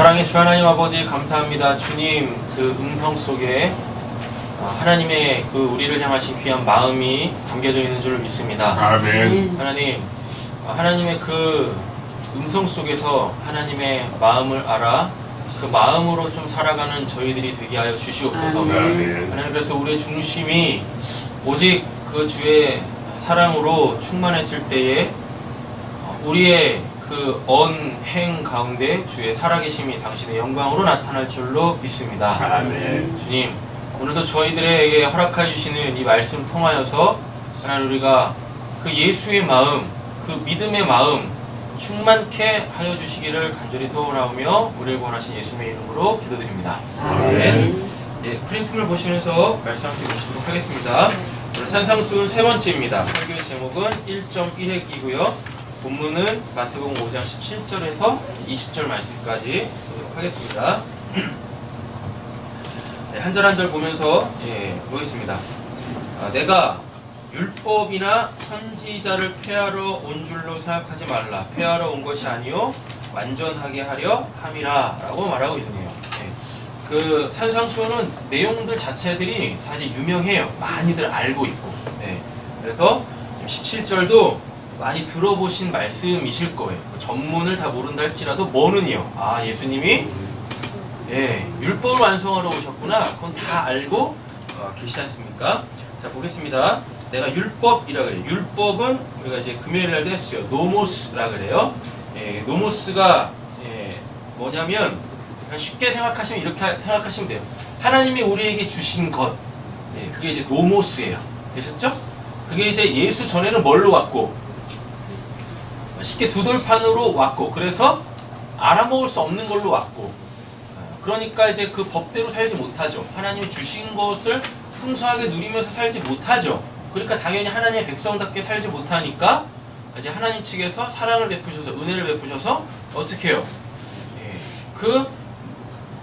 사랑의 주 하나님 아버지 감사합니다. 주님 그 음성 속에 하나님의 그 우리를 향하신 귀한 마음이 담겨져 있는 줄 믿습니다. 아멘. 하나님, 하나님의 그 음성 속에서 하나님의 마음을 알아 그 마음으로 좀 살아가는 저희들이 되게 하여 주시옵소서. 아멘. 하나님, 그래서 우리의 중심이 오직 그 주의 사랑으로 충만했을 때에 우리의 그 언행 가운데 주의 살아계심이 당신의 영광으로 나타날 줄로 믿습니다. 아멘. 주님, 오늘도 저희들에게 허락해 주시는 이 말씀 통하여서 하나님 우리가 그 예수의 마음, 그 믿음의 마음 충만케 하여 주시기를 간절히 소원하오며 우리를 구원하신 예수님의 이름으로 기도드립니다. 아멘. 예, 프린트를 보시면서 말씀 함께 보시도록 하겠습니다. 산상수훈 세 번째입니다. 설교의 제목은 1.1핵이고요. 본문은 마태복음 5장 17절에서 20절 말씀까지 보도록 하겠습니다. 네, 한 절 한 절 보면서 보겠습니다. 내가 율법이나 선지자를 폐하러 온 줄로 생각하지 말라. 폐하러 온 것이 아니요 완전하게 하려 함이라 라고 말하고 있네요. 그 산상수훈은 내용들 자체들이 사실 유명해요. 많이들 알고 있고. 그래서 17절도 많이 들어보신 말씀이실 거예요. 전문을 다 모른다 할지라도 뭐는요. 예수님이 율법을 완성하러 오셨구나. 그건 다 알고 계시지 않습니까? 자, 보겠습니다. 내가 율법이라 그래요. 율법은 우리가 이제 금요일 날도 했어요. 노모스라 그래요. 노모스가 뭐냐면 쉽게 생각하시면 이렇게 생각하시면 돼요. 하나님이 우리에게 주신 것, 그게 이제 노모스예요. 되셨죠? 그게 이제 예수 전에는 뭘로 왔고, 쉽게 두돌판으로 왔고, 그래서 알아먹을 수 없는 걸로 왔고, 그러니까 이제 그 법대로 살지 못하죠. 하나님이 주신 것을 풍성하게 누리면서 살지 못하죠. 그러니까 당연히 하나님의 백성답게 살지 못하니까 이제 하나님 측에서 사랑을 베푸셔서 은혜를 베푸셔서 어떻게 해요?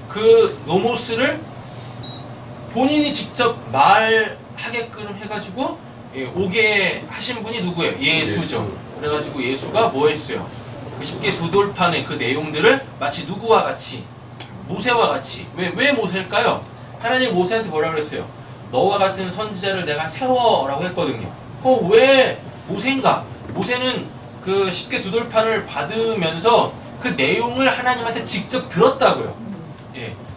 그 노모스를 본인이 직접 말하게끔 해가지고 오게 하신 분이 누구예요? 예수죠. 그래가지고 예수가 뭐 했어요? 쉽게 두돌판의 그 내용들을 마치 누구와 같이 모세와 같이 왜 모세일까요? 하나님 모세한테 뭐라 그랬어요? 너와 같은 선지자를 내가 세워라고 했거든요. 그럼 왜 모세인가? 모세는 그 쉽게 두돌판을 받으면서 그 내용을 하나님한테 직접 들었다고요.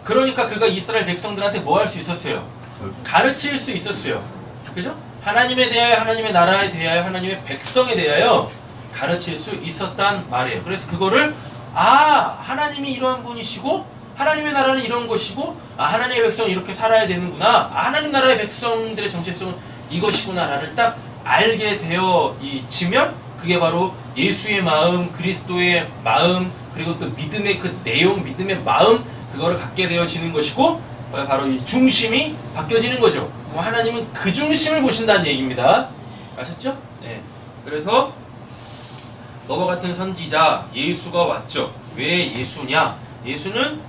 그러니까 그가 이스라엘 백성들한테 뭐 할 수 있었어요? 가르칠 수 있었어요. 그죠? 하나님에 대하여, 하나님의 나라에 대하여, 하나님의 백성에 대하여 가르칠 수 있었단 말이에요. 그래서 그거를 하나님이 이러한 분이시고 하나님의 나라는 이런 것이고 하나님의 백성은 이렇게 살아야 되는구나. 하나님 나라의 백성들의 정체성은 이것이구나 라를 딱 알게 되어지면 그게 바로 예수의 마음, 그리스도의 마음, 그리고 또 믿음의 그 내용, 믿음의 마음, 그거를 갖게 되어지는 것이고 바로 이 중심이 바뀌어지는 거죠. 하나님은 그 중심을 보신다는 얘기입니다. 아셨죠? 그래서 너와 같은 선지자 예수가 왔죠. 왜 예수냐? 예수는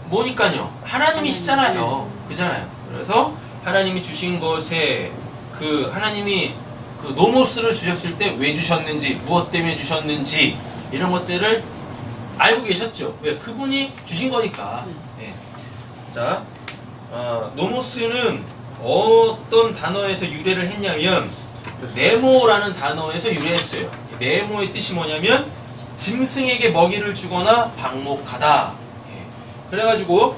뭐니까요? 하나님이시잖아요. 그잖아요. 그래서 하나님이 주신 것에 그 하나님이 그 노모스를 주셨을 때 왜 주셨는지, 무엇 때문에 주셨는지 이런 것들을 알고 계셨죠? 왜? 그분이 주신 거니까. 자, 노모스는 어떤 단어에서 유래를 했냐면 네모라는 단어에서 유래했어요. 네모의 뜻이 뭐냐면 짐승에게 먹이를 주거나 방목하다. 그래가지고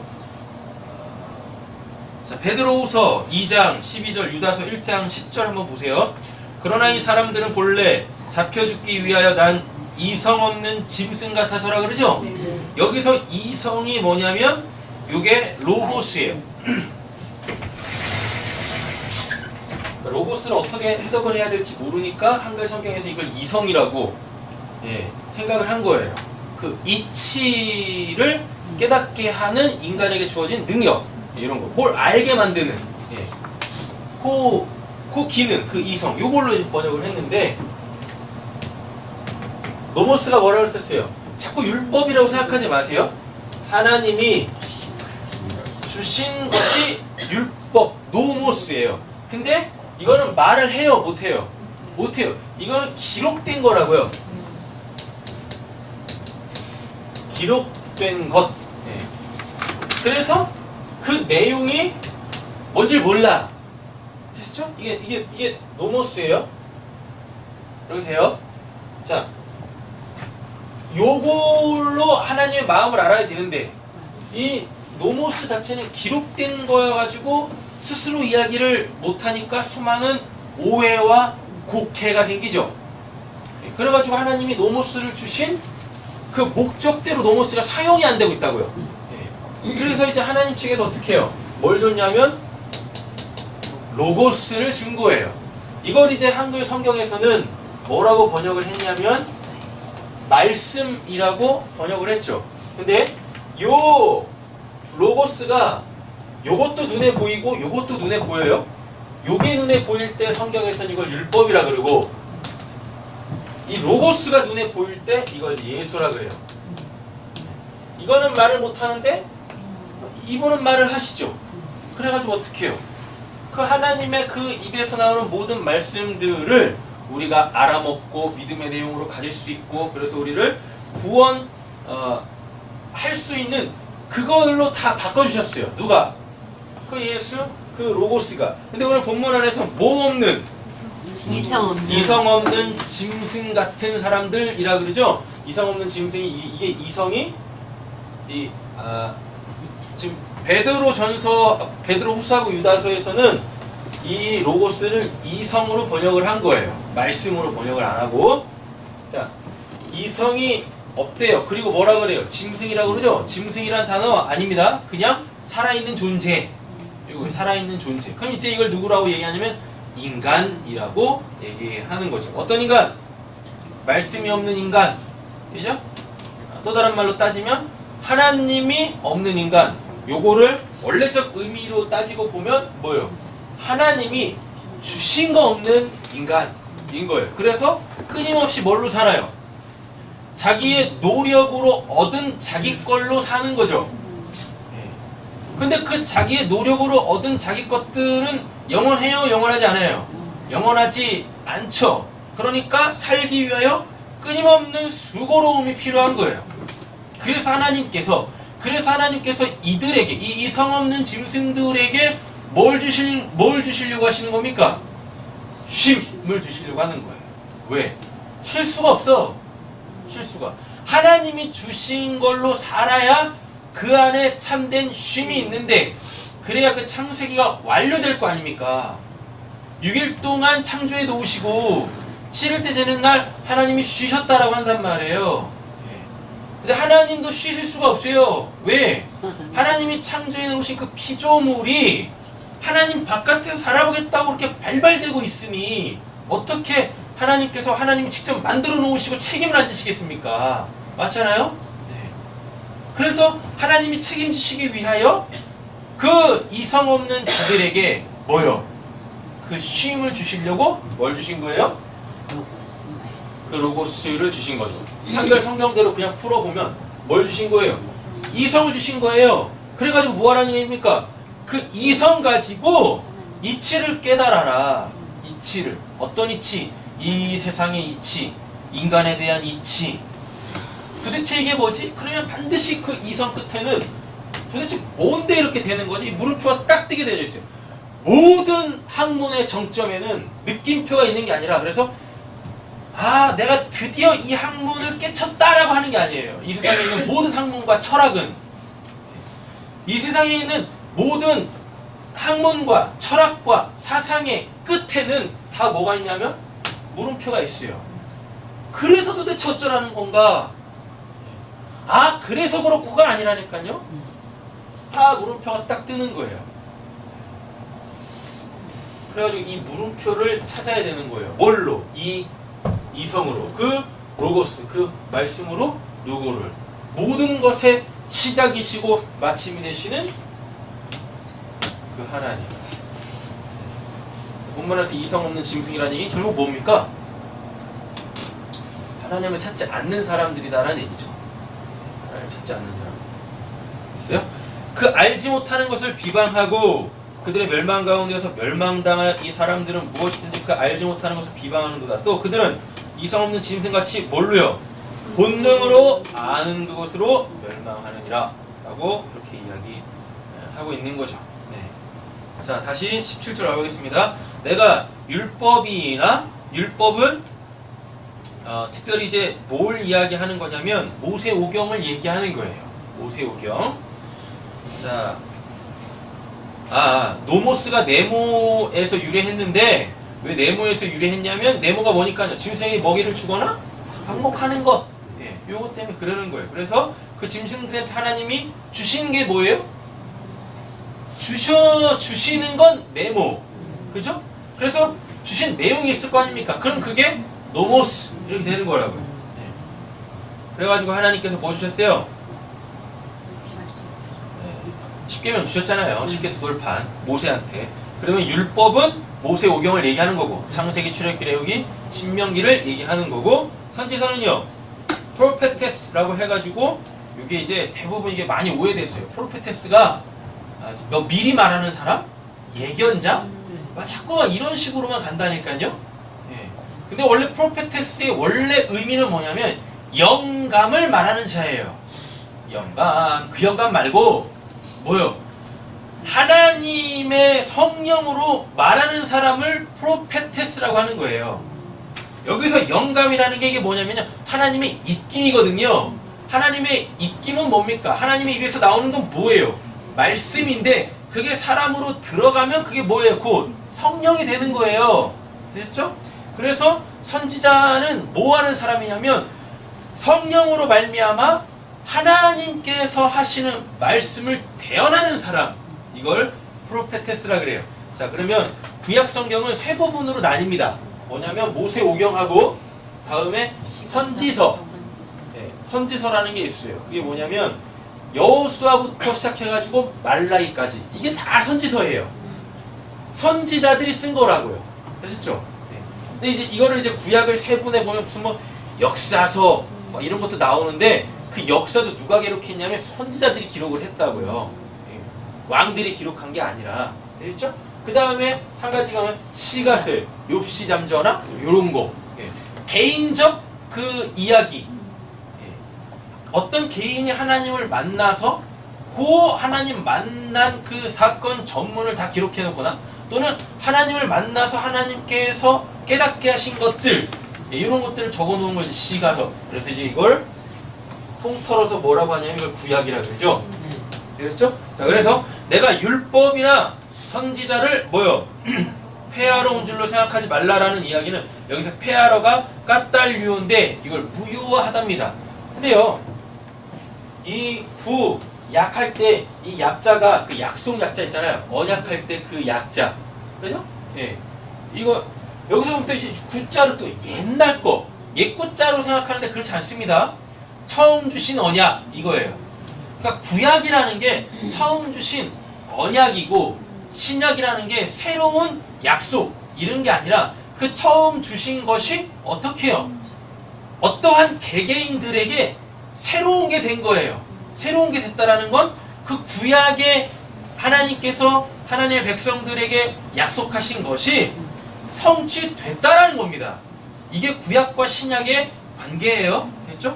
자, 베드로후서 2장 12절, 유다서 1장 10절 한번 보세요. 그러나 이 사람들은 본래 잡혀 죽기 위하여 난 이성 없는 짐승 같아서라 그러죠? 여기서 이성이 뭐냐면 요게 로고스예요. 로고스를 어떻게 해석을 해야 될지 모르니까 한글 성경에서 이걸 이성이라고 생각을 한 거예요. 그 이치를 깨닫게 하는 인간에게 주어진 능력, 이런 거, 뭘 알게 만드는 그 기능, 그 이성, 요걸로 번역을 했는데 노모스가 뭐라고 했었어요? 자꾸 율법이라고 생각하지 마세요. 하나님이 주신 것이 율법, 노모스예요. 근데 이거는 말을 해요? 못해요? 못해요. 이거는 기록된 거라고요. 기록된 것. 예. 그래서 그 내용이 뭔지 몰라. 됐죠? 이게 노모스예요. 이렇게 돼요. 자, 요걸로 하나님의 마음을 알아야 되는데 이 노모스 자체는 기록된 거여가지고 스스로 이야기를 못하니까 수많은 오해와 곡해가 생기죠. 그래가지고 하나님이 노모스를 주신 그 목적대로 노모스가 사용이 안 되고 있다고요. 그래서 이제 하나님 측에서 어떻게 해요? 뭘 줬냐면 로고스를 준 거예요. 이걸 이제 한글 성경에서는 뭐라고 번역을 했냐면 말씀이라고 번역을 했죠. 근데 요 로고스가 요것도 눈에 보이고 요것도 눈에 보여요. 요게 눈에 보일 때 성경에서는 이걸 율법이라 그러고 이 로고스가 눈에 보일 때 이걸 예수라 그래요. 이거는 말을 못하는데 이분은 말을 하시죠. 그래가지고 어떻게 해요? 그 하나님의 그 입에서 나오는 모든 말씀들을 우리가 알아먹고 믿음의 내용으로 가질 수 있고 그래서 우리를 구원 할 수 있는 그걸로 다 바꿔주셨어요. 누가? 그 예수, 그 로고스가. 근데 오늘 본문 안에서 뭐 없는? 이성 없는 짐승 같은 사람들이라 그러죠. 이성 없는 짐승이 이게 이성이 지금 베드로 후서하고 유다서에서는 이 로고스를 이성으로 번역을 한 거예요. 말씀으로 번역을 안 하고. 자, 이성이 없대요. 그리고 뭐라 그래요? 짐승이라고 그러죠. 짐승이란 단어 아닙니다. 그냥 살아있는 존재. 이거 살아있는 존재. 그럼 이때 이걸 누구라고 얘기하냐면 인간이라고 얘기하는 거죠. 어떤 인간? 말씀이 없는 인간. 그죠? 또 다른 말로 따지면 하나님이 없는 인간. 요거를 원래적 의미로 따지고 보면 뭐예요? 하나님이 주신 거 없는 인간인 거예요. 그래서 끊임없이 뭘로 살아요? 자기의 노력으로 얻은 자기 걸로 사는 거죠. 근데 그 자기의 노력으로 얻은 자기 것들은 영원해요? 영원하지 않아요? 영원하지 않죠. 그러니까 살기 위하여 끊임없는 수고로움이 필요한 거예요. 그래서 하나님께서 이들에게, 이 이성 없는 짐승들에게 뭘 주시려고 하시는 겁니까? 쉼을 주시려고 하는 거예요. 왜? 쉴 수가 없어. 쉴 수가. 하나님이 주신 걸로 살아야 그 안에 참된 쉼이 있는데 그래야 그 창세기가 완료될 거 아닙니까? 6일 동안 창조해 놓으시고 7일째 되는 날 하나님이 쉬셨다라고 한단 말이에요. 근데 하나님도 쉬실 수가 없어요. 왜? 하나님이 창조해 놓으신 그 피조물이 하나님 바깥에서 살아보겠다고 그렇게 발발되고 있으니 어떻게 하나님께서 하나님이 직접 만들어 놓으시고 책임을 안 지시겠습니까? 맞잖아요? 네. 그래서 하나님이 책임지시기 위하여 그 이성 없는 자들에게 뭐요? 그 쉼을 주시려고 뭘 주신 거예요? 그 로고스를 주신 거죠. 한글 성경대로 그냥 풀어보면 뭘 주신 거예요? 이성을 주신 거예요. 그래가지고 뭐 하라는 얘기입니까? 그 이성 가지고 이치를 깨달아라. 이치를. 어떤 이치? 이 세상의 이치. 인간에 대한 이치. 도대체 이게 뭐지? 그러면 반드시 그 이성 끝에는 도대체 뭔데 이렇게 되는 거지? 이 물음표가 딱 뜨게 되어 있어요. 모든 학문의 정점에는 느낌표가 있는 게 아니라 그래서 내가 드디어 이 학문을 깨쳤다라고 하는 게 아니에요. 이 세상에 있는 모든 학문과 철학은 이 세상에 있는 모든 학문과 철학과 사상의 끝에는 다 뭐가 있냐면 물음표가 있어요. 그래서 도대체 어쩌라는 건가? 그래서 그렇고가 아니라니까요. 다 물음표가 딱 뜨는 거예요. 그래가지고 이 물음표를 찾아야 되는 거예요. 뭘로? 이성으로, 그 로고스, 그 말씀으로 누구를? 모든 것의 시작이시고 마침이 되시는 그 하나님. 본문에서 이성 없는 짐승이라는 얘기 결국 뭡니까? 하나님을 찾지 않는 사람들이다라는 얘기죠. 하나님을 찾지 않는 사람. 있어요? 그 알지 못하는 것을 비방하고 그들의 멸망 가운데서 멸망당할 이 사람들은 무엇이든지 그 알지 못하는 것을 비방하는도다. 또 그들은 이성 없는 짐승같이 뭘로요? 본능으로 아는 그것으로 멸망하느니라 라고 그렇게 이야기하고 있는 거죠. 네. 자, 다시 17절 가보겠습니다. 내가 율법은 특별히 이제 뭘 이야기하는 거냐면 모세오경을 얘기하는 거예요. 모세오경. 자, 노모스가 네모에서 유래했는데 왜 네모에서 유래했냐면 네모가 뭐니까요. 짐승에게 먹이를 주거나 방목하는 것. 예, 요것 때문에 그러는 거예요. 그래서 그 짐승들한테 하나님이 주신 게 뭐예요? 주시는 건 네모. 그죠? 그래서 주신 내용이 있을 거 아닙니까? 그럼 그게 노모스 이렇게 되는 거라고요. 예. 그래가지고 하나님께서 뭐 주셨어요? 10계명 주셨잖아요. 10계 두 돌판 모세한테. 그러면 율법은 모세오경을 얘기하는 거고 창세기, 출애굽기, 레위기, 신명기를 얘기하는 거고 선지서는요 프로페테스라고 해가지고 이게 이제 대부분 이게 많이 오해됐어요. 프로페테스가 미리 말하는 사람? 예견자? 자꾸만 이런 식으로만 간다니까요. 예. 근데 원래 프로페테스의 원래 의미는 뭐냐면 영감을 말하는 자예요. 영감. 그 영감 말고 뭐요? 하나님의 성령으로 말하는 사람을 프로페테스라고 하는 거예요. 여기서 영감이라는 게 이게 뭐냐면요. 하나님의 입김이거든요. 하나님의 입김은 뭡니까? 하나님의 입에서 나오는 건 뭐예요? 말씀인데 그게 사람으로 들어가면 그게 뭐예요? 곧 성령이 되는 거예요. 되셨죠? 그래서 선지자는 뭐 하는 사람이냐면 성령으로 말미암아 하나님께서 하시는 말씀을 대언하는 사람. 이걸 프로페테스라 그래요. 자, 그러면 구약 성경은 세 부분으로 나뉩니다. 뭐냐면 모세오경하고 다음에 선지서. 네, 선지서라는 게 있어요. 그게 뭐냐면 여호수아부터 시작해가지고 말라기까지 이게 다 선지서예요. 선지자들이 쓴 거라고요. 아셨죠? 네. 근데 이제 이거를 이제 구약을 세분해 보면 무슨 뭐 역사서 뭐 이런 것도 나오는데 그 역사도 누가 기록했냐면 선지자들이 기록을 했다고요. 네. 왕들이 기록한 게 아니라. 아셨죠? 그 다음에 한 가지가 하면 시가설, 욥시 잠전화 요런 거. 네. 개인적 그 이야기. 어떤 개인이 하나님을 만나서 그 하나님 만난 그 사건 전문을 다 기록해 놓거나 또는 하나님을 만나서 하나님께서 깨닫게 하신 것들 이런 것들을 적어 놓은 것이 시가서. 그래서 이제 이걸 통틀어서 뭐라고 하냐면 이걸 구약이라 그러죠. 되셨죠? 자, 그래서 내가 율법이나 선지자를 뭐요? 폐하러 온 줄로 생각하지 말라라는 이야기는 여기서 폐하러가 까딸류인데 이걸 무효화하답니다. 근데요. 이 구 약할 때 이 약자가 그 약속 약자 있잖아요. 언약할 때 그 약자. 그죠? 예. 이거 여기서부터 이제 구자를 또 옛날 거 옛구자로 생각하는데 그렇지 않습니다. 처음 주신 언약 이거예요. 그러니까 구약이라는 게 처음 주신 언약이고 신약이라는 게 새로운 약속 이런 게 아니라 그 처음 주신 것이 어떻게 해요? 어떠한 개개인들에게 새로운 게 된 거예요. 새로운 게 됐다라는 건 그 구약에 하나님께서 하나님의 백성들에게 약속하신 것이 성취됐다라는 겁니다. 이게 구약과 신약의 관계예요. 됐죠?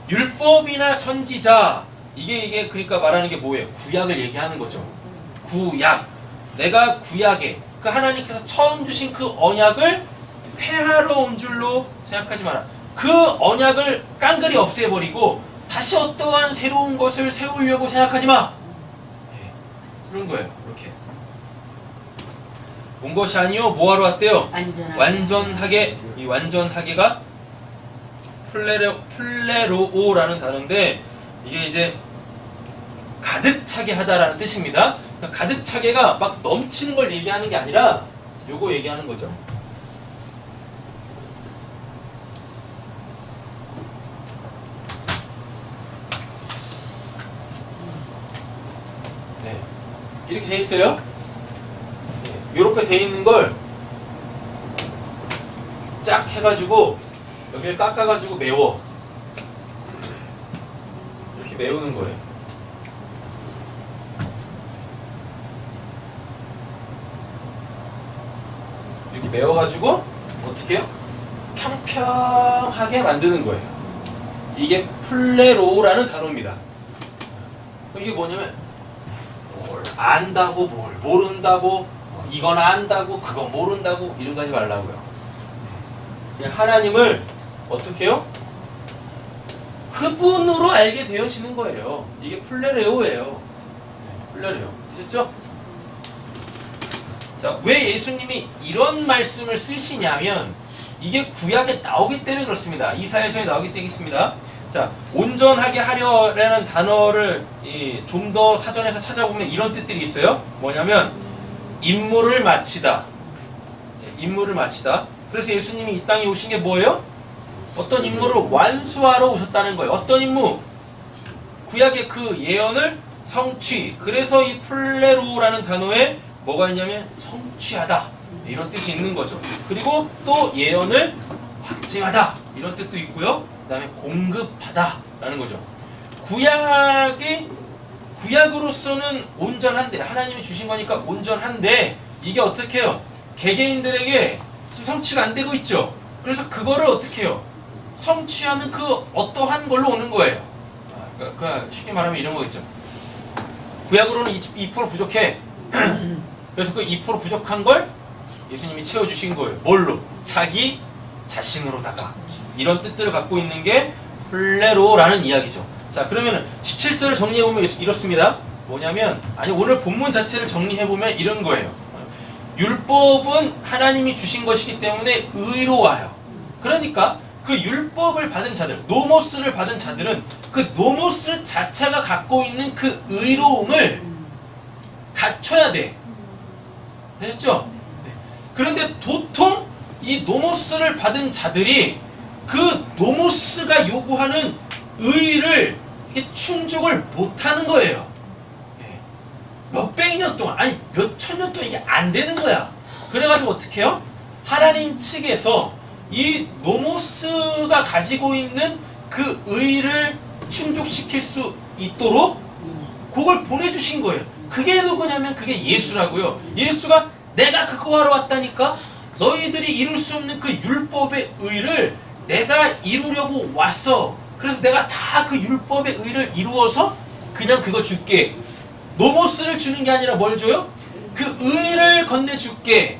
율법이나 선지자 이게 그러니까 말하는 게 뭐예요? 구약을 얘기하는 거죠. 구약. 내가 구약에 그 하나님께서 처음 주신 그 언약을 폐하러 온 줄로 생각하지 마라. 그 언약을 깡그리 없애버리고 다시 어떠한 새로운 것을 세우려고 생각하지 마. 네, 그런 거예요. 이렇게 온 것이 아니요 뭐하러 왔대요? 완전하게. 이 완전하게가 플레로오라는 단어인데 이게 이제 가득 차게 하다라는 뜻입니다. 가득 차게가 막 넘치는 걸 얘기하는 게 아니라 요거 얘기하는 거죠. 네, 이렇게 돼 있어요. 네, 이렇게 돼 있는 걸 쫙 해가지고 여기를 깎아가지고 메워. 이렇게 메우는 거예요. 이렇게 메워가지고 어떻게 해요? 평평하게 만드는 거예요. 이게 플레로라는 단어입니다. 이게 뭐냐면 뭘 안다고 뭘 모른다고 이건 안다고 그건 모른다고 이런 거 하지 말라고요. 그냥 하나님을 어떻게 해요? 그분으로 알게 되어지는 거예요. 이게 플레레오예요. 플레레오. 아셨죠? 자, 왜 예수님이 이런 말씀을 쓰시냐면 이게 구약에 나오기 때문에 그렇습니다. 이사야서에 나오기 때문에 있습니다. 자, 온전하게 하려라는 단어를 좀 더 사전에서 찾아보면 이런 뜻들이 있어요. 뭐냐면 임무를 마치다. 임무를 마치다. 그래서 예수님이 이 땅에 오신 게 뭐예요? 어떤 임무를 완수하러 오셨다는 거예요. 어떤 임무? 구약의 그 예언을 성취. 그래서 이 플레로라는 단어에 뭐가 있냐면 성취하다. 이런 뜻이 있는 거죠. 그리고 또 예언을 확증하다. 이런 뜻도 있고요. 그 다음에 공급하다. 라는 거죠. 구약으로서는 온전한데, 하나님이 주신 거니까 온전한데, 이게 어떻게 해요? 개개인들에게 지금 성취가 안 되고 있죠. 그래서 그거를 어떻게 해요? 성취하는 그 어떠한 걸로 오는 거예요. 그러니까 쉽게 말하면 이런 거겠죠. 구약으로는 2% 부족해. 그래서 그 2% 부족한 걸 예수님이 채워주신 거예요. 뭘로? 자기 자신으로다가. 이런 뜻들을 갖고 있는 게 플레로라는 이야기죠. 자, 그러면 17절을 정리해보면 이렇습니다. 뭐냐면, 오늘 본문 자체를 정리해보면 이런 거예요. 율법은 하나님이 주신 것이기 때문에 의로와요. 그러니까 그 율법을 받은 자들, 노모스를 받은 자들은 그 노모스 자체가 갖고 있는 그 의로움을 갖춰야 돼. 되셨죠? 네. 그런데 보통 이 노모스를 받은 자들이 그 노모스가 요구하는 의를 충족을 못하는 거예요. 몇백 년 동안, 아니 몇천 년 동안 이게 안 되는 거야. 그래가지고 어떻게 해요? 하나님 측에서 이 노모스가 가지고 있는 그 의를 충족시킬 수 있도록 그걸 보내주신 거예요. 그게 누구냐면 그게 예수라고요. 예수가 내가 그거 하러 왔다니까? 너희들이 이룰 수 없는 그 율법의 의를 내가 이루려고 왔어. 그래서 내가 다 그 율법의 의를 이루어서 그냥 그거 줄게. 노모스를 주는 게 아니라 뭘 줘요? 그 의를 건네줄게.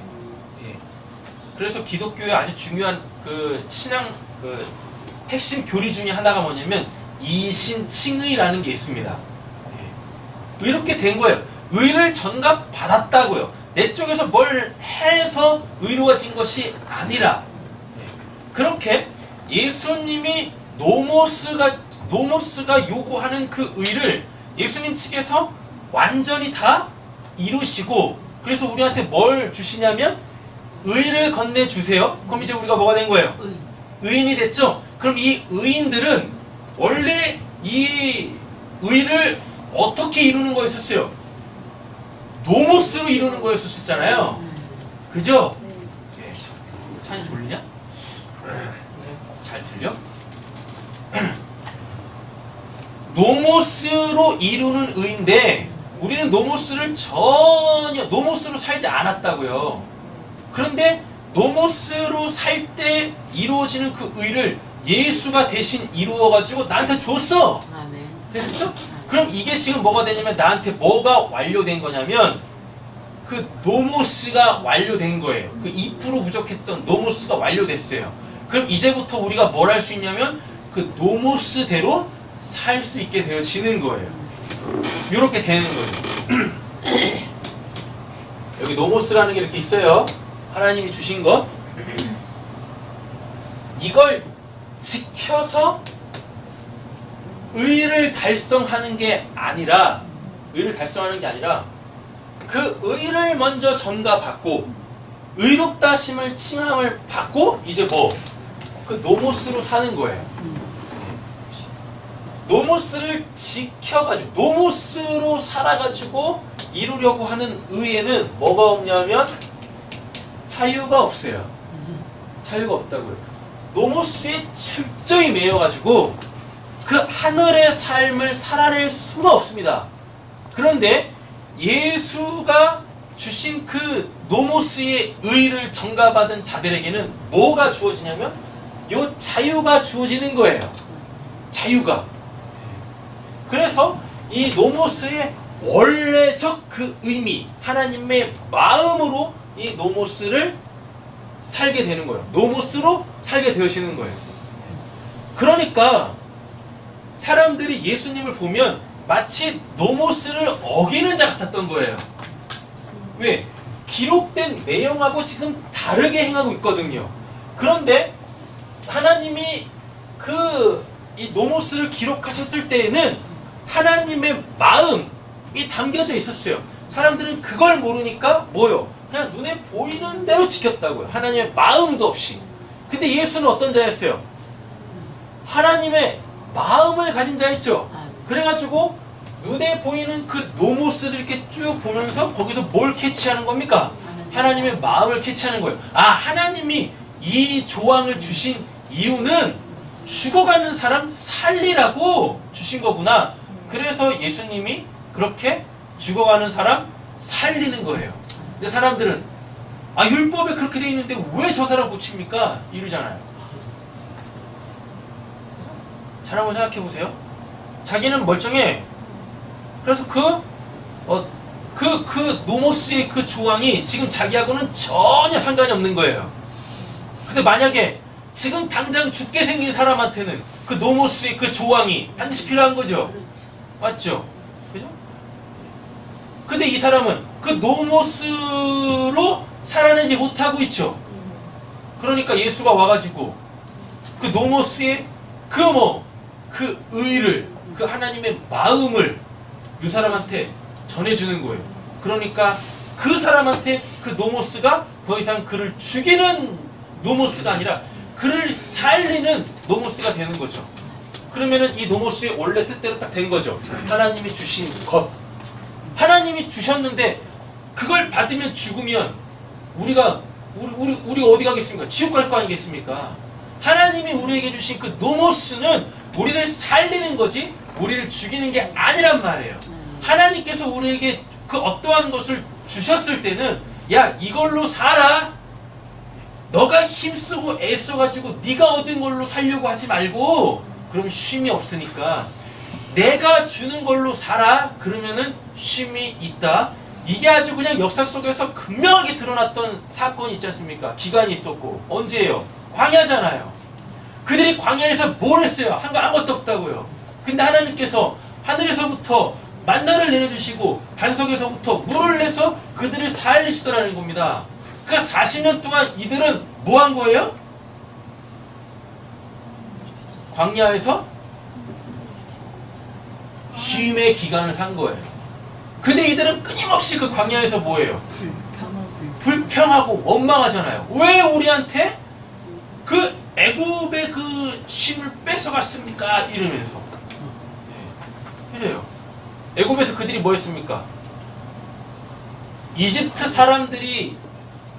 그래서 기독교의 아주 중요한 그 신앙 그 핵심 교리 중에 하나가 뭐냐면 이신칭의라는 게 있습니다. 이렇게 된 거예요. 의를 전갑 받았다고요. 내 쪽에서 뭘 해서 의로워진 것이 아니라 그렇게 예수님이 노모스가 요구하는 그 의를 예수님 측에서 완전히 다 이루시고 그래서 우리한테 뭘 주시냐면 의를 건네주세요. 그럼 이제 우리가 뭐가 된 거예요? 의인이 됐죠? 그럼 이 의인들은 원래 이 의를 어떻게 이루는 거였었어요? 노모스로 이루는 거였었잖아요. 그죠? 네. 찬이 졸리냐? 잘 들려? 노모스로 이루는 의인데 우리는 노모스를 전혀 노모스로 살지 않았다고요. 그런데 노모스로 살 때 이루어지는 그 의를 예수가 대신 이루어가지고 나한테 줬어. 됐죠? 그럼 이게 지금 뭐가 되냐면 나한테 뭐가 완료된 거냐면 그 노모스가 완료된 거예요. 그 2% 부족했던 노모스가 완료됐어요. 그럼 이제부터 우리가 뭘 할 수 있냐면 그 노모스대로 살 수 있게 되어지는 거예요. 이렇게 되는 거예요. 여기 노모스라는 게 이렇게 있어요. 하나님이 주신 것. 이걸 지켜서 의를 달성하는 게 아니라 그 의를 먼저 전가받고 의롭다 하심을 칭함을 받고 이제 뭐 그 노모스로 사는 거예요. 노모스를 지켜가지고 노모스로 살아가지고 이루려고 하는 의에는 뭐가 없냐면 자유가 없어요. 자유가 없다고요. 노모스에 철저히 매여가지고 그 하늘의 삶을 살아낼 수가 없습니다. 그런데 예수가 주신 그 노모스의 의를 전가받은 자들에게는 뭐가 주어지냐면 요 자유가 주어지는 거예요. 자유가. 그래서 이 노모스의 원래적 그 의미, 하나님의 마음으로 이 노모스를 살게 되는 거예요. 노모스로 살게 되시는 거예요. 그러니까 사람들이 예수님을 보면 마치 노모스를 어기는 자 같았던 거예요. 왜? 기록된 내용하고 지금 다르게 행하고 있거든요. 그런데 하나님이 이 노모스를 기록하셨을 때에는 하나님의 마음이 담겨져 있었어요. 사람들은 그걸 모르니까 뭐요? 그냥 눈에 보이는 대로 지켰다고요. 하나님의 마음도 없이. 근데 예수는 어떤 자였어요? 하나님의 마음을 가진 자였죠. 그래가지고 눈에 보이는 그 노모스를 이렇게 쭉 보면서 거기서 뭘 캐치하는 겁니까? 하나님의 마음을 캐치하는 거예요. 하나님이 이 조항을 주신 이유는 죽어가는 사람 살리라고 주신 거구나. 그래서 예수님이 그렇게 죽어가는 사람 살리는 거예요. 근데 사람들은 율법에 그렇게 돼 있는데 왜 저 사람 고칩니까? 이러잖아요. 잘 한번 생각해 보세요. 자기는 멀쩡해. 그래서 그 노모스의 그 조항이 지금 자기하고는 전혀 상관이 없는 거예요. 근데 만약에 지금 당장 죽게 생긴 사람한테는 그 노모스의 그 조항이 반드시 필요한 거죠. 맞죠? 그죠? 근데 이 사람은 그 노모스로 살아내지 못하고 있죠. 그러니까 예수가 와가지고 그 노모스의 그 의를, 그 하나님의 마음을 이 사람한테 전해주는 거예요. 그러니까 그 사람한테 그 노모스가 더 이상 그를 죽이는 노모스가 아니라 그를 살리는 노모스가 되는 거죠. 그러면은 이 노모스의 원래 뜻대로 딱 된 거죠. 하나님이 주신 것. 하나님이 주셨는데 그걸 받으면 죽으면 우리가 어디 가겠습니까? 지옥 갈 거 아니겠습니까? 하나님이 우리에게 주신 그 노모스는 우리를 살리는 거지 우리를 죽이는 게 아니란 말이에요. 하나님께서 우리에게 그 어떠한 것을 주셨을 때는 야 이걸로 살아. 너가 힘쓰고 애써가지고 네가 얻은 걸로 살려고 하지 말고 그럼 쉼이 없으니까 내가 주는 걸로 살아. 그러면은 쉼이 있다. 이게 아주 그냥 역사 속에서 극명하게 드러났던 사건이 있지 않습니까? 기간이 있었고 언제예요? 광야잖아요. 그들이 광야에서 뭘 했어요? 한 거 아무것도 없다고요. 근데 하나님께서 하늘에서부터 만나를 내려주시고 반석에서부터 물을 내서 그들을 살리시더라는 겁니다. 그러니까 40년 동안 이들은 뭐 한 거예요? 광야에서 쉼의 기간을 산 거예요. 근데 이들은 끊임없이 그 광야에서 뭐예요? 불평하고 원망하잖아요. 왜 우리한테 그 애굽의 그 쉼을 뺏어갔습니까? 이러면서. 이래요. 애굽에서 그들이 뭐 했습니까? 이집트 사람들이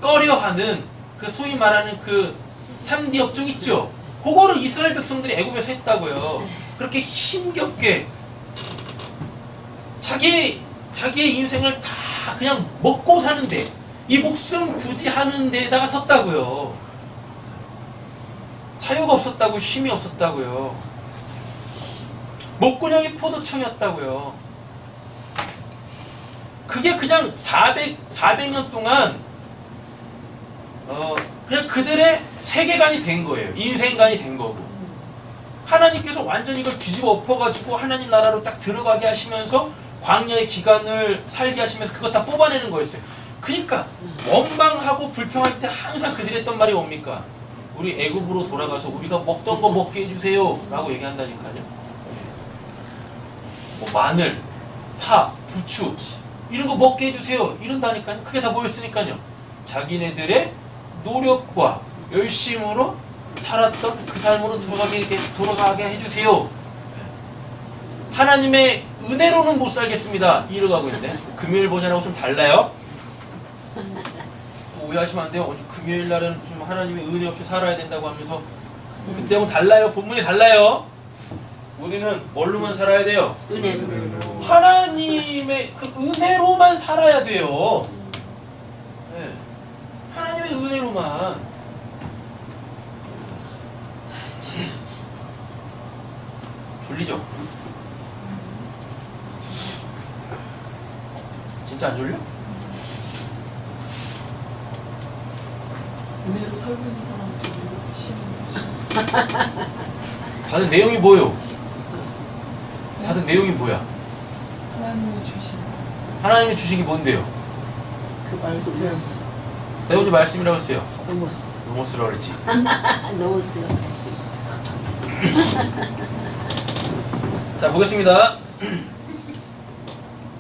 꺼려하는 그 소위 말하는 그 3D 업종 있죠? 그거를 이스라엘 백성들이 애굽에서 했다고요. 그렇게 힘겹게 자기의 인생을 다 그냥 먹고 사는데 이 목숨 부지하는 데다가 썼다고요. 자유가 없었다고, 쉼이 없었다고요. 목구멍이 포도청이었다고요. 그게 그냥 400년 동안 그냥 그들의 세계관이 된 거예요. 인생관이 된 거고. 하나님께서 완전히 이걸 뒤집어 엎어가지고 하나님 나라로 딱 들어가게 하시면서 광야의 기간을 살게 하시면서 그거 다 뽑아내는 거였어요. 그러니까 원망하고 불평할 때 항상 그들이 했던 말이 뭡니까? 우리 애굽으로 돌아가서 우리가 먹던 거 먹게 해주세요 라고 얘기한다니까요. 뭐 마늘, 파, 부추 이런 거 먹게 해주세요 이런다니까요. 그게 다 뭐였으니까요. 자기네들의 노력과 열심으로 살았던 그 삶으로 돌아가게 해주세요. 하나님의 은혜로는 못 살겠습니다 이러고 있는데 금요일 버전하고 좀 달라요. 오해하시면 안 돼요. 금요일 날은 좀 하나님의 은혜 없이 살아야 된다고 하면서 그때하고 달라요. 본문이 달라요. 우리는 뭘로만 살아야 돼요? 은혜로. 하나님의 그 은혜로만 살아야 돼요. 네. 하나님의 은혜로만. 졸리죠? 진짜 안 졸려? 은혜로 살고 있는 사람한테 시험 받은 내용이 뭐예요? 받은 내용이 뭐야? 하나님이 주신 하나님이 주신 게 뭔데요? 그 말씀. 내가 어제 말씀이라고 했어요. 노모스. 노모스라고 그랬지. 노모스가 말씀. 자, 보겠습니다.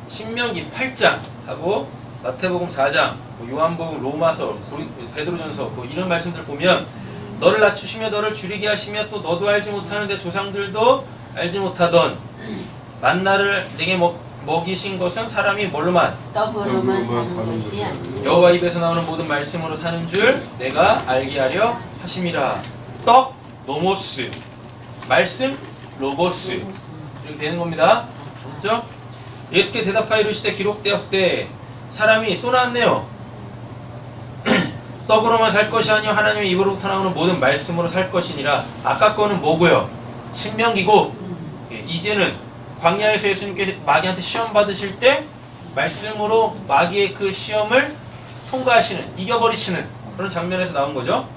신명기 8장 하고 마태복음 4장, 요한복음, 로마서, 베드로전서 이런 말씀들 보면 너를 낮추시며 너를 줄이게 하시며 또 너도 알지 못하는데 조상들도 알지 못하던 만나를 내게 먹이신 것은 사람이 뭘로만? 떡으로만 사는 것이 아니요. 여호와 입에서 나오는 모든 말씀으로 사는 줄 내가 알게 하려 하심이라. 떡, 노모스, 말씀, 로고스, 이렇게 되는 겁니다. 아셨죠? 예수께 대답하여 이르시되 기록되었을 때 사람이 또 나왔네요. 떡으로만 살 것이 아니요 하나님의 입으로부터 나오는 모든 말씀으로 살 것이니라. 아까 거는 뭐고요? 신명기고, 이제는 광야에서 예수님께 마귀한테 시험 받으실 때 말씀으로 마귀의 그 시험을 통과하시는, 이겨버리시는 그런 장면에서 나온 거죠.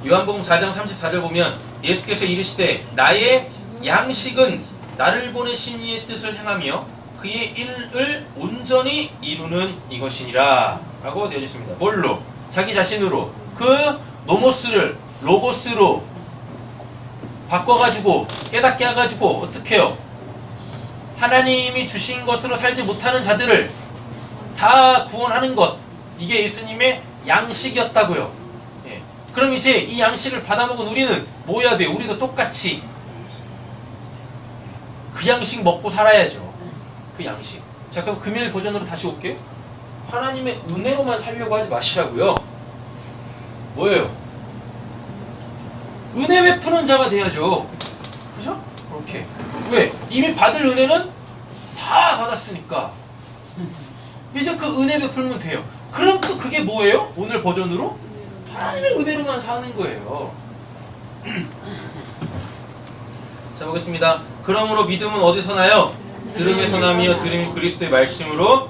요한복음 4장 34절 보면 예수께서 이르시되 나의 양식은 나를 보내신 이의 뜻을 행하며 그의 일을 온전히 이루는 이것이니라 라고 되어 있습니다. 뭘로? 자기 자신으로 그 노모스를 로고스로 바꿔가지고 깨닫게 해가지고 어떻게 해요? 하나님이 주신 것으로 살지 못하는 자들을 다 구원하는 것, 이게 예수님의 양식이었다고요. 예. 그럼 이제 이 양식을 받아먹은 우리는 뭐 해야 돼요? 우리도 똑같이 그 양식 먹고 살아야죠. 그 양식. 자, 그럼 금요일 버전으로 다시 올게요. 하나님의 은혜로만 살려고 하지 마시라고요. 뭐예요? 은혜 베푸는 자가 돼야죠. 그죠? 그렇게. 왜? 이미 받을 은혜는 다 받았으니까 이제 그 은혜 베풀면 돼요. 그럼 또 그게 뭐예요? 오늘 버전으로? 하나님의 은혜로만 사는 거예요. 자, 보겠습니다. 그러므로 믿음은 어디서 나요? 들음에서 나며 들음이 그리스도의 말씀으로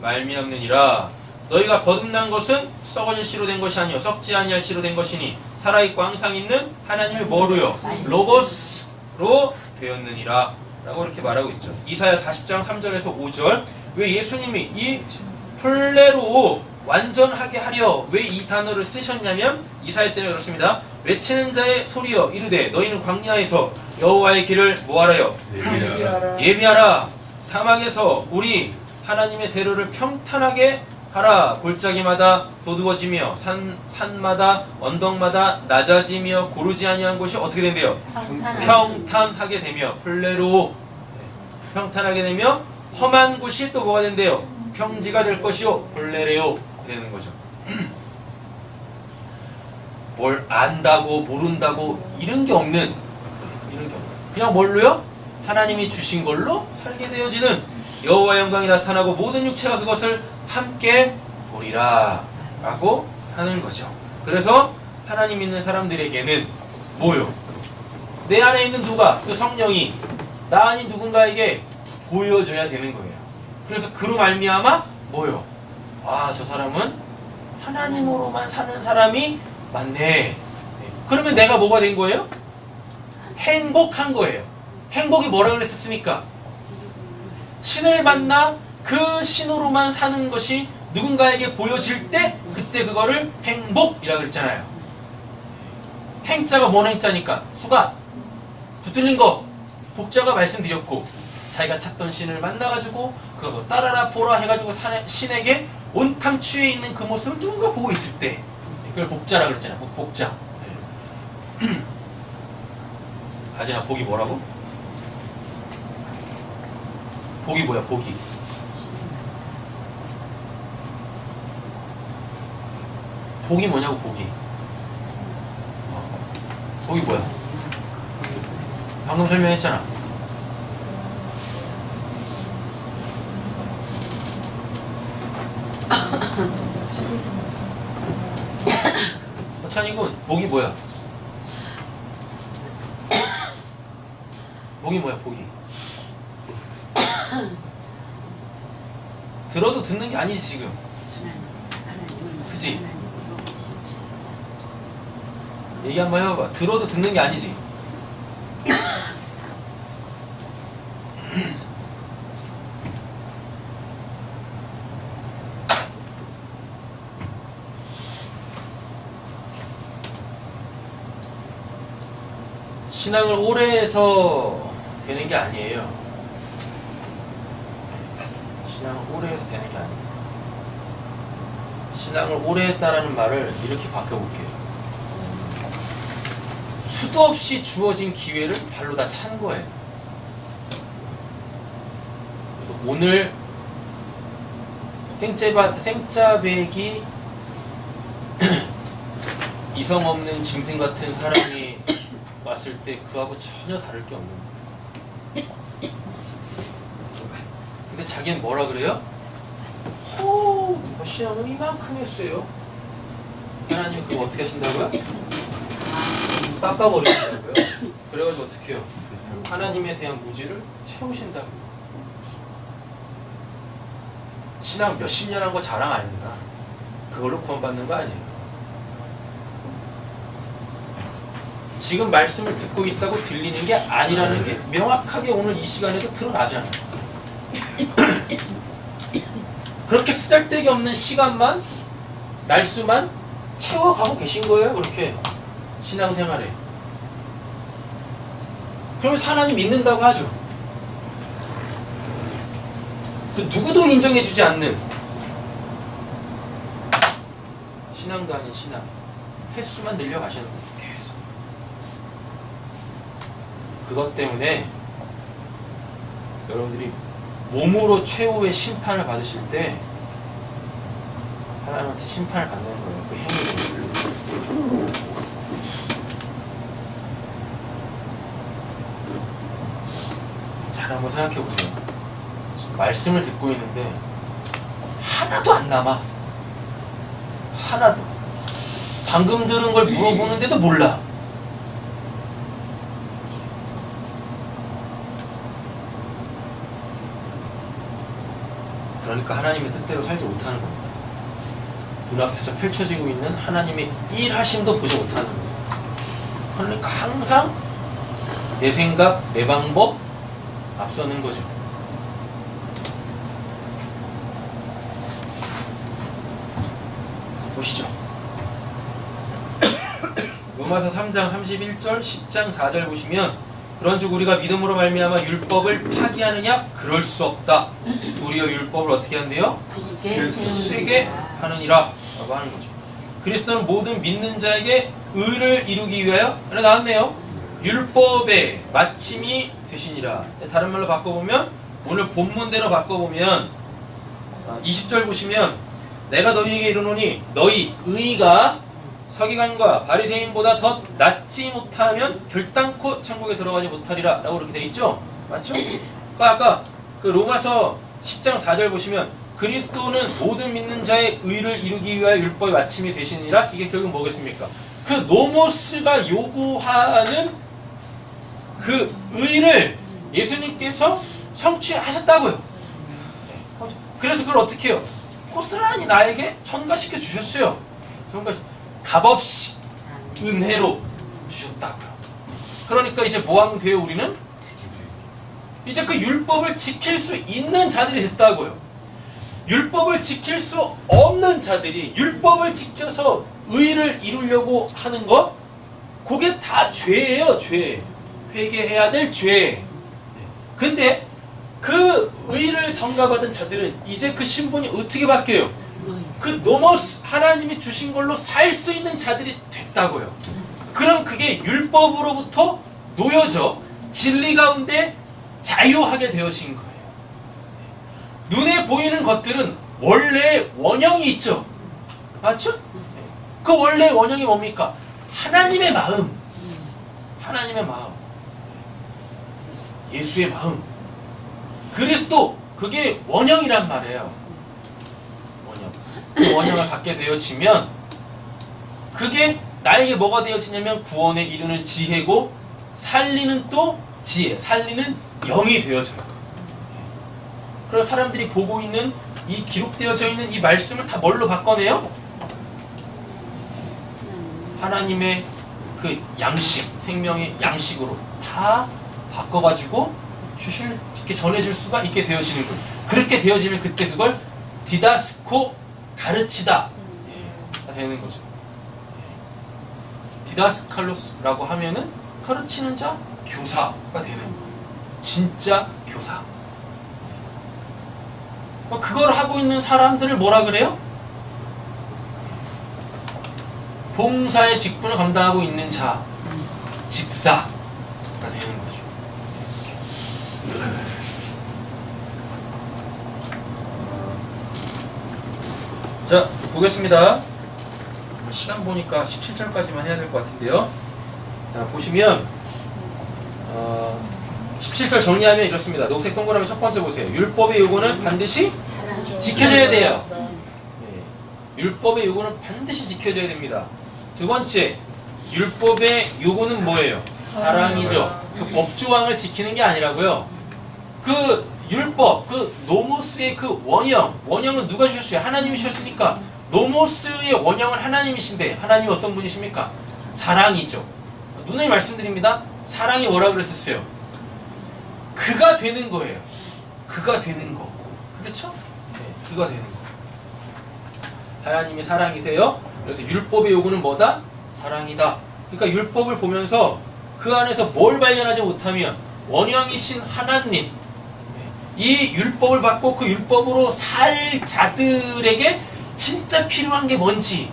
말미암느니라. 너희가 거듭난 것은 썩어질 씨로 된 것이 아니요 썩지 아니할 씨로 된 것이니 살아있고 항상 있는 하나님의 뭐로요? 로고스로 되었느니라 라고 이렇게 말하고 있죠. 이사야 40장 3절에서 5절. 왜 예수님이 이 플레로 완전하게 하려 왜 이 단어를 쓰셨냐면 이사야 때문에 그렇습니다. 외치는 자의 소리여 이르되 너희는 광야에서 여호와의 길을 뭐하라요? 예비하라. 사막에서 우리 하나님의 대로를 평탄하게 하라. 골짜기마다 도두어지며 산마다 언덕마다 낮아지며 고르지 아니한 곳이 어떻게 된대요? 평탄하게 되며 플레로 평탄하게 되며 험한 곳이 또 뭐가 된대요? 평지가 될 것이요 플레레오 되는 거죠. 뭘 안다고 모른다고 이런 게 없는, 그냥 뭘로요? 하나님이 주신 걸로 살게 되어지는 여호와의 영광이 나타나고 모든 육체가 그것을 함께 보리라 라고 하는 거죠. 그래서 하나님 믿는 사람들에게는 뭐요? 내 안에 있는 누가? 그 성령이 나 아닌 누군가에게 보여줘야 되는 거예요. 그래서 그로 말미암아 뭐요? 아, 저 사람은 하나님으로만 사는 사람이 맞네. 그러면 내가 뭐가 된 거예요? 행복한 거예요. 행복이 뭐라 그랬었습니까? 신을 만나 그 신으로만 사는 것이 누군가에게 보여질 때 그때 그거를 행복이라 그랬잖아요. 행자가 뭔 행자니까? 수가 붙들린 거. 복자가 말씀드렸고 자기가 찾던 신을 만나가지고 그거 따라라 보라 해가지고 신에게 온탕 취해 있는 그 모습을 누군가 보고 있을 때 그걸 복자라 그랬잖아요. 복자. 아지나 복이 뭐라고? 복이 뭐야? 복이 복이 뭐냐고. 복이 복이 뭐야? 방금 설명했잖아. 찬이군, 복이 뭐야? 복이 뭐야, 복이? 들어도 듣는 게 아니지, 지금. 그치? 얘기 한번 해봐봐. 들어도 듣는 게 아니지. 신앙을 오래 해서 되는 게 아니에요. 신앙을 오래 해서 되는 게 아니에요. 신앙을 오래 했다라는 말을 이렇게 바꿔볼게요. 수도 없이 주어진 기회를 발로 다 찬 거예요. 그래서 오늘 생짜배기 이성 없는 짐승 같은 사람이 왔을 때 그하고 전혀 다를 게 없는 거예요. 근데 자기는 뭐라 그래요? 신앙을 이만큼 했어요. 하나님은 그거 어떻게 하신다고요? 깎아버리신다고요. 그래가지고 어떻게 해요? 하나님에 대한 무지를 채우신다고요. 신앙 몇십 년 한 거 자랑 아닙니다. 그걸로 구원받는 거 아니에요. 지금 말씀을 듣고 있다고 들리는 게 아니라는 게 명확하게 오늘 이 시간에도 드러나잖아요. 그렇게 쓰잘데기 없는 시간만, 날수만 채워가고 계신 거예요. 그렇게 신앙생활에. 그러면서 하나님 믿는다고 하죠. 그 누구도 인정해주지 않는 신앙도 아닌 신앙. 횟수만 늘려가시는 거예요. 계속. 그것 때문에 여러분들이 몸으로 최후의 심판을 받으실 때 하나님한테 심판을 받는 거예요. 그 행위로. 잘 한번 생각해 보세요. 말씀을 듣고 있는데 하나도 안 남아. 하나도. 방금 들은 걸 물어보는데도 몰라. 그러니까 하나님의 뜻대로 살지 못하는 겁니다. 눈앞에서 펼쳐지고 있는 하나님의 일하심도 보지 못하는 겁니다. 그러니까 항상 내 생각, 내 방법 앞서는 거죠. 보시죠. 로마서 3장 31절, 10장 4절 보시면 그런즉 우리가 믿음으로 말미암아 율법을 파기하느냐? 그럴 수 없다. 도리어 율법을 어떻게 한대요? 굳게 하느니라 라고 하는 거죠. 그리스도는 모든 믿는 자에게 의를 이루기 위하여 그래 나왔네요. 율법의 마침이 되시니라. 다른 말로 바꿔보면 오늘 본문대로 바꿔보면 20절 보시면 내가 너희에게 이르노니 너희 의가 서기관과 바리새인보다 더 낫지 못하면 결단코 천국에 들어가지 못하리라 라고 그렇게 돼 있죠? 맞죠? 아까 그 로마서 10장 4절 보시면 그리스도는 모든 믿는 자의 의를 이루기 위하여 율법의 마침이 되시니라. 이게 결국 뭐겠습니까? 그 노모스가 요구하는 그 의를 예수님께서 성취하셨다고요. 그래서 그걸 어떻게 해요? 고스란히 나에게 전가시켜 주셨어요. 값없이 은혜로 주셨다고요. 그러니까 이제 뭐 하면 돼요? 우리는 이제 그 율법을 지킬 수 있는 자들이 됐다고요. 율법을 지킬 수 없는 자들이 율법을 지켜서 의를 이루려고 하는 것, 그게 다 죄예요. 죄. 회개해야 될 죄. 근데 그 의를 전가받은 자들은 이제 그 신분이 어떻게 바뀌어요? 그 노모스 하나님이 주신 걸로 살 수 있는 자들이 됐다고요. 그럼 그게 율법으로부터 놓여져 진리 가운데 자유하게 되어진 거예요. 눈에 보이는 것들은 원래 원형이 있죠. 맞죠? 그 원래 원형이 뭡니까? 하나님의 마음. 하나님의 마음. 예수의 마음. 그리스도. 그게 원형이란 말이에요. 원형. 그 원형을 갖게 되어지면 그게 나에게 뭐가 되어지냐면 구원에 이르는 지혜고 살리는 또 지혜, 살리는 영이 되어져요. 그래서 사람들이 보고 있는 이 기록되어져 있는 이 말씀을 다 뭘로 바꿔내요? 하나님의 그 양식, 생명의 양식으로 다 바꿔가지고 이렇게 전해줄 수가 있게 되어지는 거예요. 그렇게 되어지면 그때 그걸 디다스코, 가르치다 가 되는 거죠. 디다스칼로스라고 하면은 가르치는 자, 교사가 되는 거예요. 진짜 교사. 그걸 하고 있는 사람들을 뭐라 그래요? 봉사의 직분을 감당하고 있는 자, 집사가 되는 거죠. 자, 보겠습니다. 시간 보니까 17절까지만 해야 될 것 같은데요. 자, 보시면 17절 정리하면 이렇습니다. 녹색 동그라미 첫 번째 보세요. 율법의 요구는 반드시 지켜져야 돼요. 율법의 요구는 반드시 지켜져야 됩니다. 두 번째, 율법의 요구는 뭐예요? 사랑이죠. 그 법조항을 지키는 게 아니라고요. 그 율법, 그 노모스의 그 원형은 누가 주셨어요? 하나님이 주셨으니까 노모스의 원형은 하나님이신데 하나님이 어떤 분이십니까? 사랑이죠. 누누이 말씀드립니다. 사랑이 뭐라 그랬었어요? 그가 되는 거예요. 그가 되는 거. 그렇죠? 네, 그가 되는 거. 하나님이 사랑이세요. 그래서 율법의 요구는 뭐다? 사랑이다. 그러니까 율법을 보면서 그 안에서 뭘 발견하지 못하면 원형이신 하나님, 이 율법을 받고 그 율법으로 살 자들에게 진짜 필요한 게 뭔지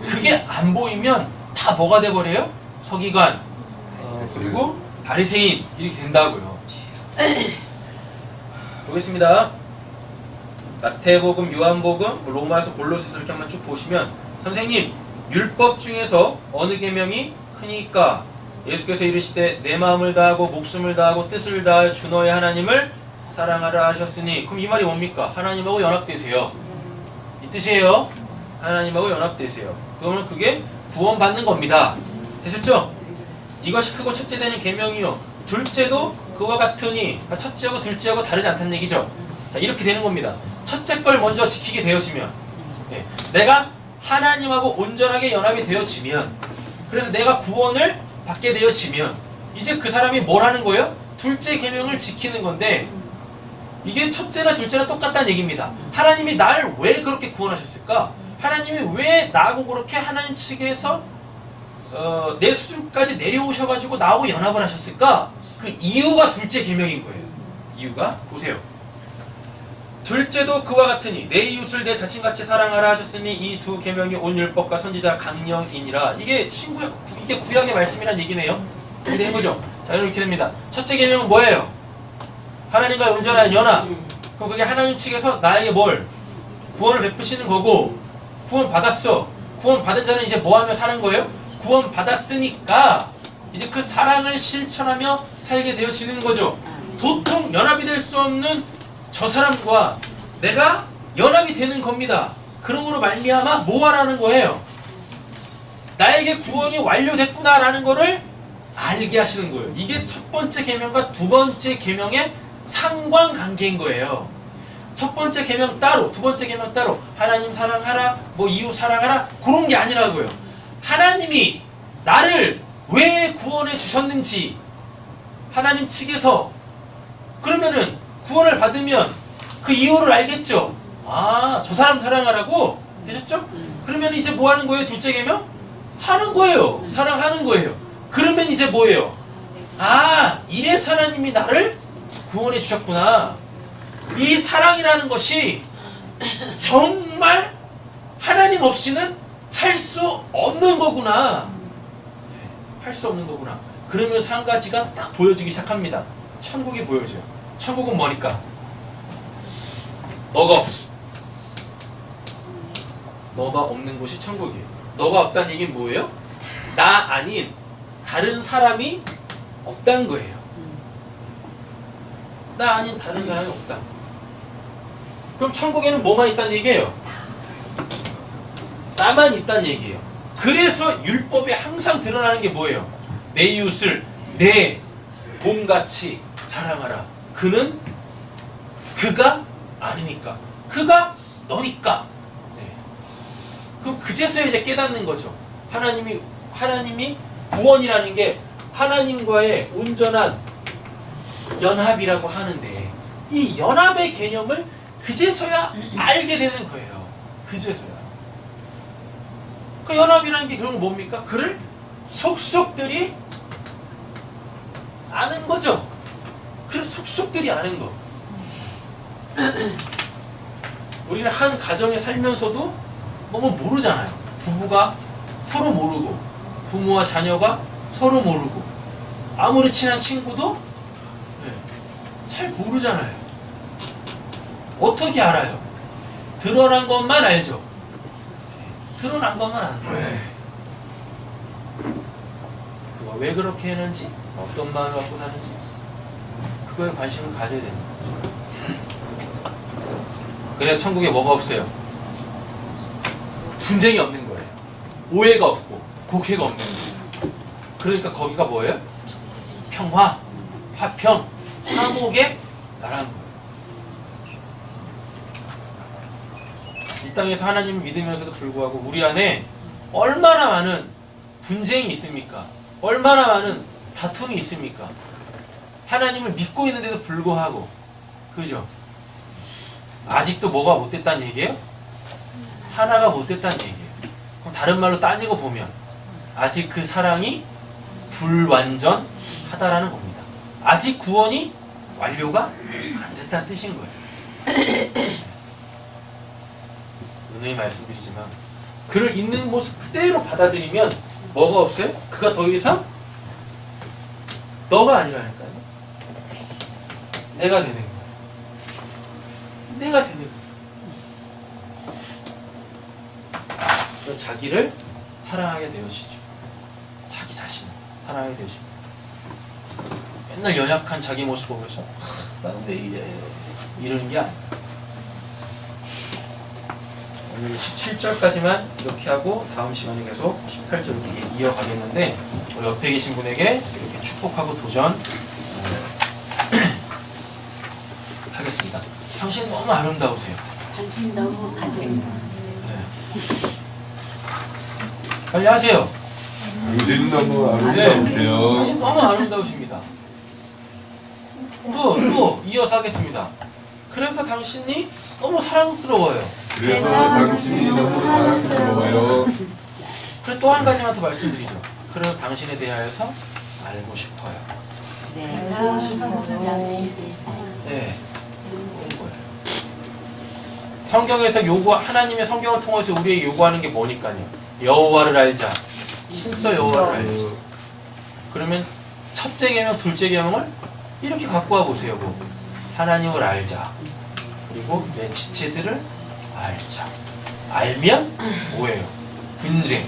그게 안 보이면 다 뭐가 돼버려요? 서기관, 그리고 바리새인 이렇게 된다고요. 보겠습니다. 마태복음, 요한복음, 로마서, 골로새서 이렇게 한번 쭉 보시면 선생님, 율법 중에서 어느 계명이 크니까? 예수께서 이르시되 내 마음을 다하고 목숨을 다하고 뜻을 다하여 주 너의 하나님을 사랑하라 하셨으니, 그럼 이 말이 뭡니까? 하나님하고 연합되세요. 이 뜻이에요. 하나님하고 연합되세요. 그러면 그게 구원받는 겁니다. 되셨죠? 이것이 크고 첫째 되는 계명이요 둘째도 그와 같으니, 그러니까 첫째하고 둘째하고 다르지 않다는 얘기죠. 자, 이렇게 되는 겁니다. 첫째 걸 먼저 지키게 되어지면, 내가 하나님하고 온전하게 연합이 되어지면, 그래서 내가 구원을 받게 되어지면 이제 그 사람이 뭘 하는 거예요? 둘째 계명을 지키는 건데, 이게 첫째나 둘째나 똑같다는 얘기입니다. 하나님이 나를 왜 그렇게 구원하셨을까? 하나님이 왜 나하고 그렇게 하나님 측에서 내 수준까지 내려오셔가지고 나하고 연합을 하셨을까? 그 이유가 둘째 계명인 거예요. 이유가 보세요. 둘째도 그와 같으니 내 이웃을 내 자신같이 사랑하라 하셨으니 이 두 계명이 온 율법과 선지자 강령이니라. 이게 이게 구약의 말씀이란 얘기네요. 근데 해보죠. 자, 이렇게 됩니다. 첫째 계명은 뭐예요? 하나님과 온전한 연합. 그럼 그게 하나님 측에서 나에게 뭘? 구원을 베푸시는 거고, 구원 받았어. 구원 받은 자는 이제 뭐 하며 사는 거예요? 구원 받았으니까 이제 그 사랑을 실천하며 살게 되어지는 거죠. 도통 연합이 될 수 없는 저 사람과 내가 연합이 되는 겁니다. 그러므로 말미암아 뭐 하라는 거예요? 나에게 구원이 완료됐구나라는 거를 알게 하시는 거예요. 이게 첫 번째 계명과 두 번째 계명의 상관관계인 거예요. 첫 번째 계명 따로, 두 번째 계명 따로, 하나님 사랑하라, 뭐 이웃 사랑하라, 그런 게 아니라고요. 하나님이 나를 왜 구원해 주셨는지 하나님 측에서, 그러면은 구원을 받으면 그 이유를 알겠죠. 아, 저 사람 사랑하라고? 되셨죠? 그러면 이제 뭐 하는 거예요? 둘째 계명? 하는 거예요. 사랑하는 거예요. 그러면 이제 뭐예요? 아, 이래서 하나님이 나를 구원해 주셨구나. 이 사랑이라는 것이 정말 하나님 없이는 할 수 없는 거구나. 할 수 없는 거구나. 그러면서 한 가지가 딱 보여지기 시작합니다. 천국이 보여져요. 천국은 뭐니까? 너가 없어. 너가 없는 곳이 천국이에요. 너가 없다는 얘기는 뭐예요? 나 아닌 다른 사람이 없다는 거예요. 나 아닌 다른 사람이 없다. 그럼 천국에는 뭐만 있다는 얘기예요? 나만 있다는 얘기예요. 그래서 율법에 항상 드러나는 게 뭐예요? 내 이웃을 내 몸같이 사랑하라. 그는 그가 아니니까. 그가 너니까. 네. 그럼 그제서야 이제 깨닫는 거죠. 하나님이 구원이라는 게 하나님과의 온전한 연합이라고 하는데 이 연합의 개념을 그제서야 알게 되는 거예요. 그제서야. 그 연합이라는 게 결국 뭡니까? 그를 속속들이 아는 거죠. 그를 속속들이 아는 거. 우리는 한 가정에 살면서도 너무 모르잖아요. 부부가 서로 모르고 부모와 자녀가 서로 모르고 아무리 친한 친구도 잘 모르잖아요. 어떻게 알아요? 드러난 것만 알죠. 드러난 것만 아는 거예요. 그가 왜 그렇게 했는지, 어떤 마음을 갖고 사는지 그거에 관심을 가져야 되는 거죠. 그래서 천국에 뭐가 없어요? 분쟁이 없는 거예요. 오해가 없고 곡해가 없는 거예요. 그러니까 거기가 뭐예요? 평화, 화평, 화목의 나라는 거예요. 이 땅에서 하나님을 믿으면서도 불구하고 우리 안에 얼마나 많은 분쟁이 있습니까? 얼마나 많은 다툼이 있습니까? 하나님을 믿고 있는데도 불구하고, 그죠? 아직도 뭐가 못됐다는 얘기예요? 하나가 못됐다는 얘기예요. 그럼 다른 말로 따지고 보면 아직 그 사랑이 불완전하다라는 겁니다. 아직 구원이 완료가 안 됐다는 뜻인 거예요. 오늘 말씀드리지만 그를 있는 모습 그대로 받아들이면 뭐가 없어요? 그가 더 이상 너가 아니라니까요. 내가 되는 거예요. 내가 되는 거예요. 그래서 자기를 사랑하게 되어지죠. 자기 자신을 사랑하게 되어집니다. 맨날 연약한 자기 모습 보면서 나는 왜 이래 이러는 게 아니에요. 오늘 17절까지만 이렇게 하고 다음 시간에 계속 18절 이렇게 이어가겠는데 우리 옆에 계신 분에게 이렇게 축복하고 도전 하겠습니다. 당신 너무 아름다우세요. 당신 너무 아름다워. 빨리 하세요. 당신 너무 네. 아름다우세요. 당신 너무 아름다우십니다. 또 이어서 하겠습니다. 그래서 당신이 너무 사랑스러워요. 그래서 당신이 너무 사랑스러워요. 그리고 또 한 가지만 더 말씀드리죠. 그래서 당신에 대하여서 알고 싶어요. 그래서 당신의 네. 그런 거예요. 성경에서 하나님의 성경을 통해서 우리에게 요구하는 게 뭐니까요. 여호와를 알자. 힘써 여호와를 알자. 그러면 첫째 계명, 둘째 계명을 이렇게 갖고 와 보세요. 하나님을 알자. 그리고 내 지체들을 알자. 알면 뭐예요? 분쟁,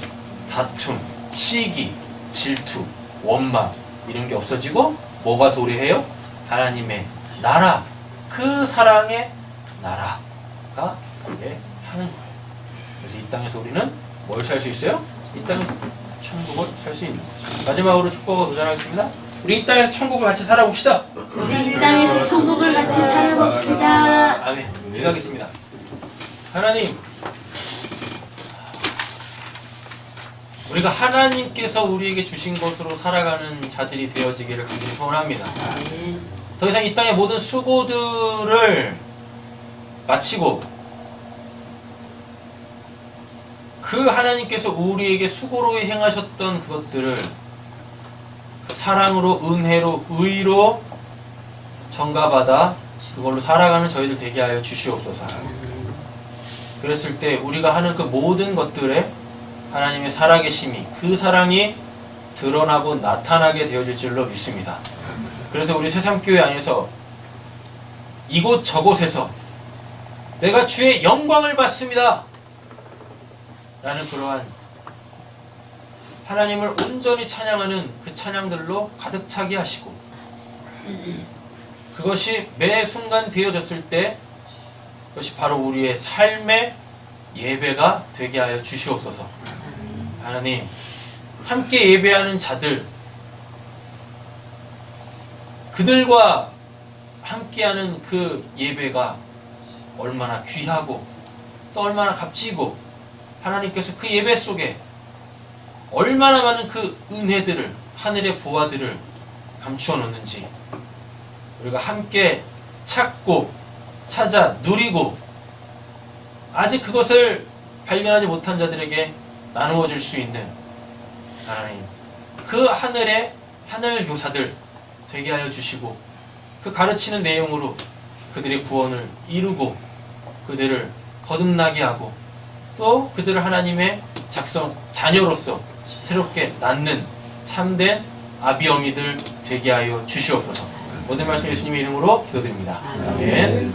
다툼, 시기, 질투, 원망 이런 게 없어지고 뭐가 도래해요? 하나님의 나라, 그 사랑의 나라가 도래하는 거예요. 그래서 이 땅에서 우리는 뭘 살 수 있어요? 이 땅에서 천국을 살 수 있는 거죠. 마지막으로 축복하고 도전하겠습니다. 우리 이 땅에서 천국을 같이 살아봅시다. 우리 이 땅에서 천국을 같이 살아봅시다. 아멘. 기도하겠습니다. 하나님, 우리가 하나님께서 우리에게 주신 것으로 살아가는 자들이 되어지기를 간절히 소원합니다. 더 이상 이 땅의 모든 수고들을 마치고 그 하나님께서 우리에게 수고로 행하셨던 그것들을 그 사랑으로, 은혜로, 의로 전가받아 그걸로 살아가는 저희들 되게 하여 주시옵소서. 그랬을 때 우리가 하는 그 모든 것들에 하나님의 살아계심이, 그 사랑이 드러나고 나타나게 되어질 줄로 믿습니다. 그래서 우리 새삼교회 안에서 이곳 저곳에서 내가 주의 영광을 받습니다 라는 그러한 하나님을 온전히 찬양하는 그 찬양들로 가득 차게 하시고, 그것이 매 순간 되어졌을 때 그것이 바로 우리의 삶의 예배가 되게 하여 주시옵소서. 하나님, 함께 예배하는 자들, 그들과 함께하는 그 예배가 얼마나 귀하고 또 얼마나 값지고 하나님께서 그 예배 속에 얼마나 많은 그 은혜들을 하늘의 보화들을 감추어 놓는지 우리가 함께 찾고 찾아 누리고 아직 그것을 발견하지 못한 자들에게 나누어 줄 수 있는 하나님 그 하늘의 하늘 교사들 되게 하여 주시고 그 가르치는 내용으로 그들의 구원을 이루고 그들을 거듭나게 하고 또 그들을 하나님의 자녀로서 새롭게 낳는 참된 아비어미들 되게 하여 주시옵소서. 모든 말씀 예수님의 이름으로 기도드립니다. 아멘.